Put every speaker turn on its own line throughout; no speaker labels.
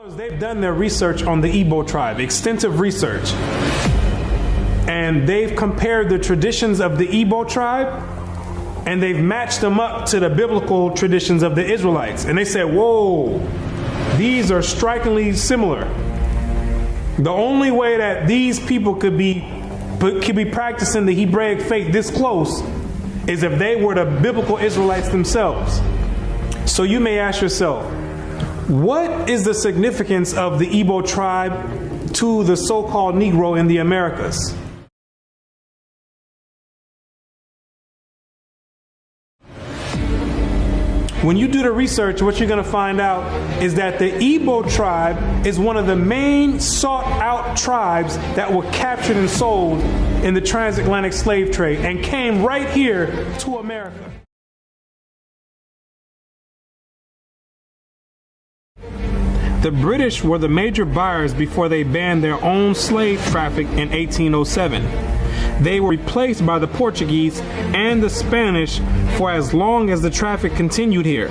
They've done their research on the Igbo tribe, extensive research. And they've compared the traditions of the Igbo tribe and they've matched them up to the biblical traditions of the Israelites. And they said, whoa, these are strikingly similar. The only way that these people could be practicing the Hebraic faith this close is if they were the biblical Israelites themselves. So you may ask yourself, what is the significance of the Igbo tribe to the so-called Negro in the Americas? When you do the research, what you're going to find out is that the Igbo tribe is one of the main sought-out tribes that were captured and sold in the transatlantic slave trade and came right here to America. The British were the major buyers before they banned their own slave traffic in 1807. They were replaced by the Portuguese and the Spanish for as long as the traffic continued here.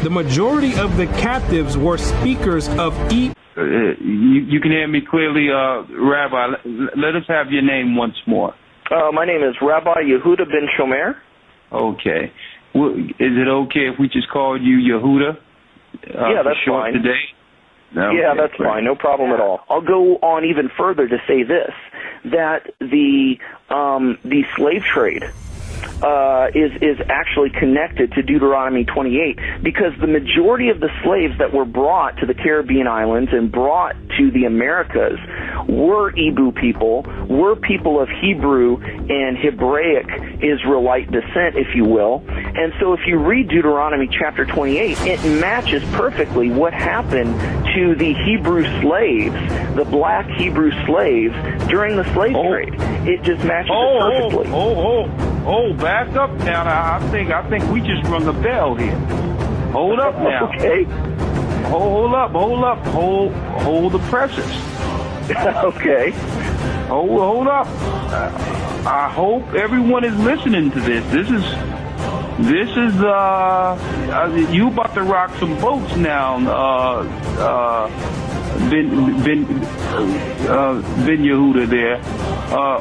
The majority of the captives were speakers of You
can hear me clearly, Rabbi. Let us have your name once more.
My name is Rabbi Yehuda ben Shomer.
Okay. Well, is it okay if we just call you Yehuda?
Yeah, that's fine.
Today? No,
yeah,
okay,
that's fine. No problem at all. I'll go on even further to say this, that the slave trade is actually connected to Deuteronomy 28, because the majority of the slaves that were brought to the Caribbean islands and brought to the Americas were Ibu people, were people of Hebrew and Hebraic Israelite descent, if you will. And so if you read Deuteronomy chapter 28, it matches perfectly what happened to the Hebrew slaves, the black Hebrew slaves, during the slave trade. It just matches it perfectly.
Back up now. I think we just rung a bell here. Hold up now.
Okay.
Hold up. Hold the presses.
Okay.
Hold up. I hope everyone is listening to this. This is you about to rock some boats now. Ben Yehuda there.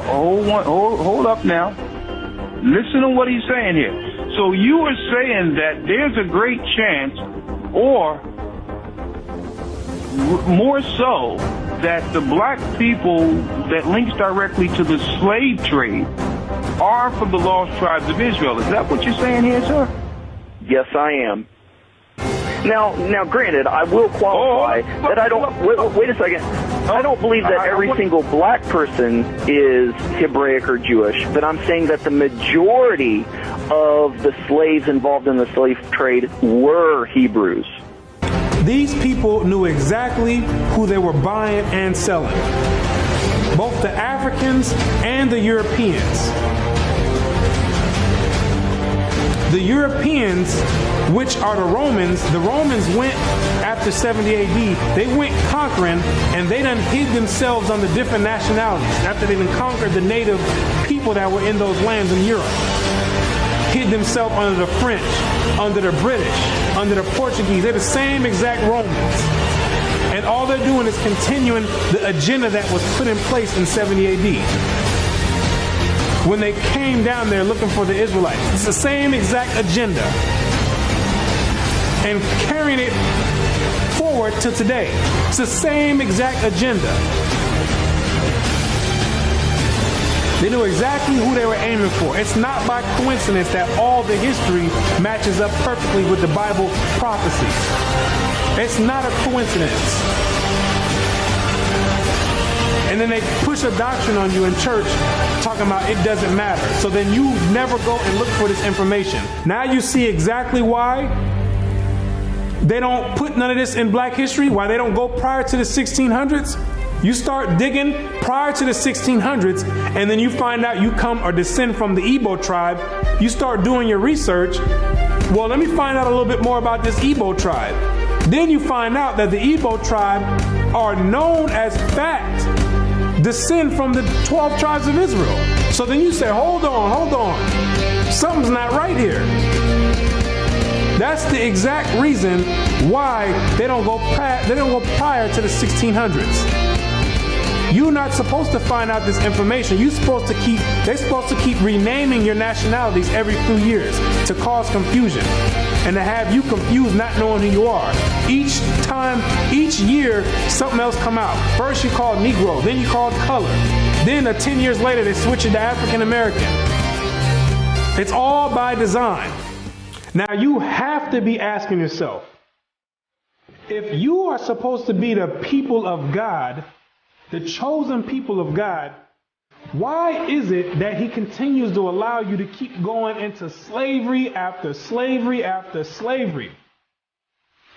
Hold up now. Listen to what he's saying here. So you are saying that there's a great chance, or more so, that the black people that links directly to the slave trade are from the lost tribes of Israel. Is that what you're saying here, sir?
Yes, I am. Now, granted, I will qualify that I don't. Wait a second. I don't believe that every single black person is Hebraic or Jewish, but I'm saying that the majority of the slaves involved in the slave trade were Hebrews.
These people knew exactly who they were buying and selling, both the Africans and the Europeans. The Europeans, which are the Romans went after 70 AD, they went conquering, and they done hid themselves under different nationalities after they done conquered the native people that were in those lands in Europe. Hid themselves under the French, under the British, under the Portuguese. They're the same exact Romans. And all they're doing is continuing the agenda that was put in place in 70 AD. When they came down there looking for the Israelites. It's the same exact agenda. And carrying it forward to today. It's the same exact agenda. They knew exactly who they were aiming for. It's not by coincidence that all the history matches up perfectly with the Bible prophecies. It's not a coincidence. And then they push a doctrine on you in church talking about it doesn't matter. So then you never go and look for this information. Now you see exactly why they don't put none of this in black history, why they don't go prior to the 1600s. You start digging prior to the 1600s, and then you find out you come or descend from the Igbo tribe. You start doing your research. Well, let me find out a little bit more about this Igbo tribe. Then you find out that the Igbo tribe are known as fact descend from the 12 tribes of Israel. So then you say, hold on. Something's not right here. That's the exact reason why they don't go prior to the 1600s. You're not supposed to find out this information. They're supposed to keep renaming your nationalities every few years to cause confusion and to have you confused, not knowing who you are. Each year, something else come out. First you called Negro, then you called color. Then 10 years later, they switch it to African American. It's all by design. Now you have to be asking yourself, if you are supposed to be the people of God, the chosen people of God, why is it that he continues to allow you to keep going into slavery after slavery after slavery?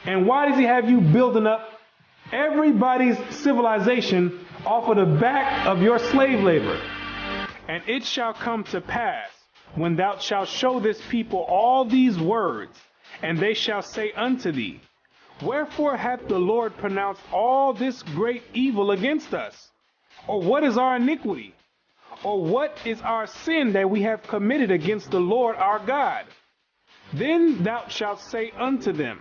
And why does he have you building up everybody's civilization off of the back of your slave labor? And it shall come to pass, when thou shalt show this people all these words, and they shall say unto thee, wherefore hath the Lord pronounced all this great evil against us? Or what is our iniquity? Or what is our sin that we have committed against the Lord our God? Then thou shalt say unto them,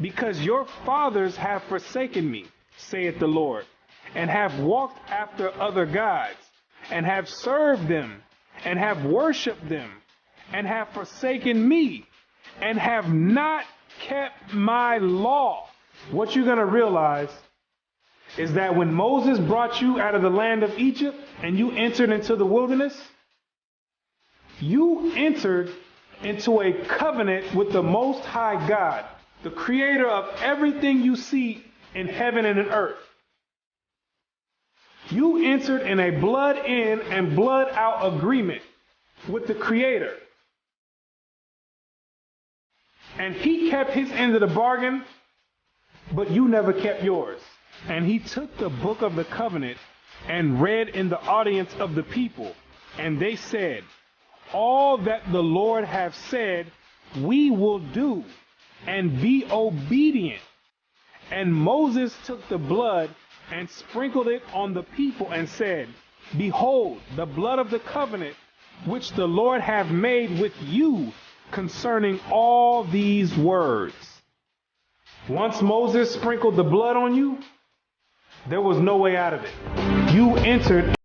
because your fathers have forsaken me, saith the Lord, and have walked after other gods, and have served them, and have worshipped them, and have forsaken me, and have not kept my law. What you're going to realize is that when Moses brought you out of the land of Egypt and you entered into the wilderness, you entered into a covenant with the Most High God, the creator of everything you see in heaven and in earth. You entered in a blood in and blood out agreement with the creator. And he kept his end of the bargain, but you never kept yours. And he took the book of the covenant and read in the audience of the people. And they said, all that the Lord hath said, we will do, and be obedient. And Moses took the blood and sprinkled it on the people and said, behold, the blood of the covenant which the Lord hath made with you concerning all these words. Once Moses sprinkled the blood on you, there was no way out of it. You entered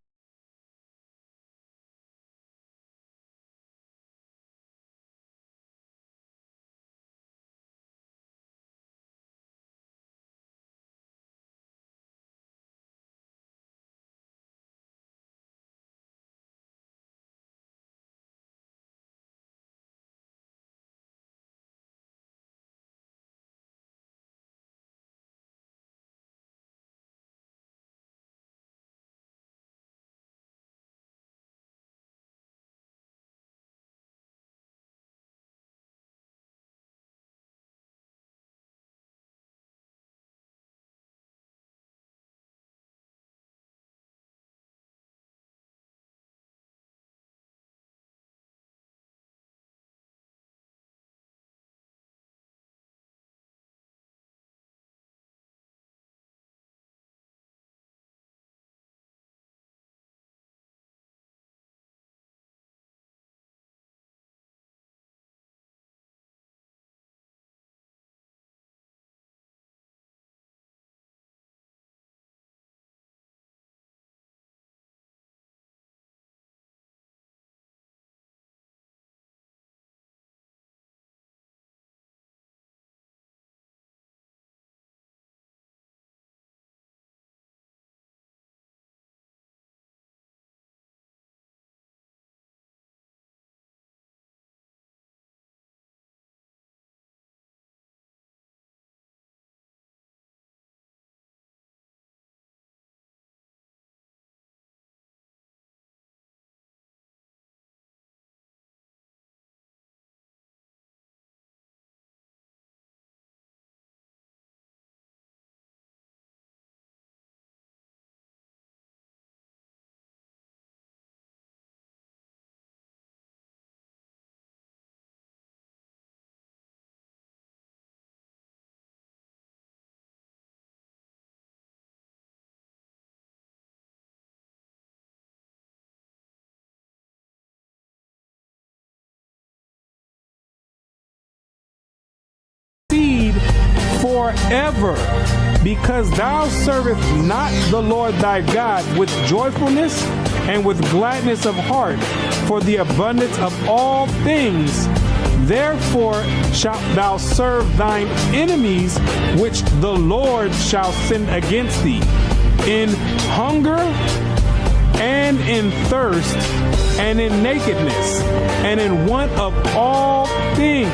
forever, because thou servest not the Lord thy God with joyfulness and with gladness of heart, for the abundance of all things. Therefore shalt thou serve thine enemies, which the Lord shall send against thee, in hunger and in thirst, and in nakedness, and in want of all things.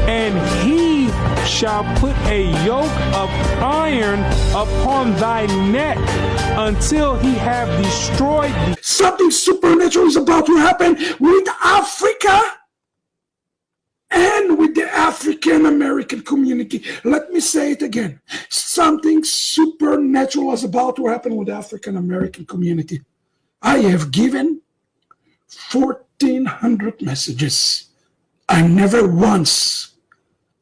And he shall put a yoke of iron upon thy neck until he have destroyed thee.
Something supernatural is about to happen with Africa and with the African American community. Let me say it again. Something supernatural is about to happen with the African American community. I have given 1,400 messages. I never once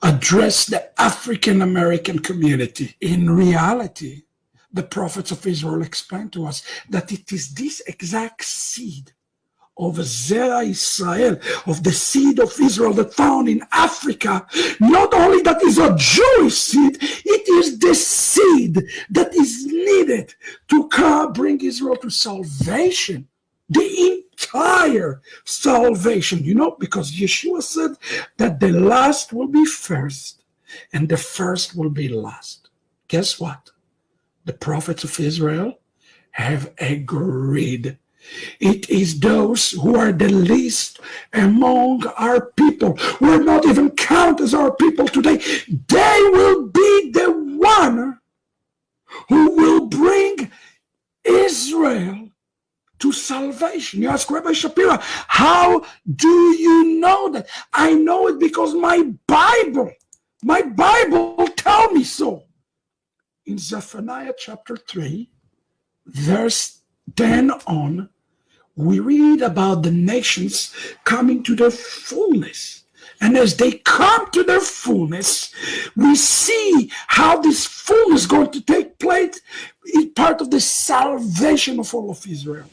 addressed the African American community. In reality, the prophets of Israel explained to us that it is this exact seed of Zera Israel, of the seed of Israel that found in Africa. Not only that is a Jewish seed, it is the seed that is needed to bring Israel to salvation. The entire salvation, because Yeshua said that the last will be first and the first will be last. Guess what? The prophets of Israel have agreed. It is those who are the least among our people, who are not even counted as our people today. They will be the one who will bring Israel to salvation. You ask Rabbi Shapira, how do you know that? I know it because my Bible tell me so. In Zephaniah chapter 3, verse 10 on, we read about the nations coming to their fullness. And as they come to their fullness, we see how this fullness is going to take place in part of the salvation of all of Israel.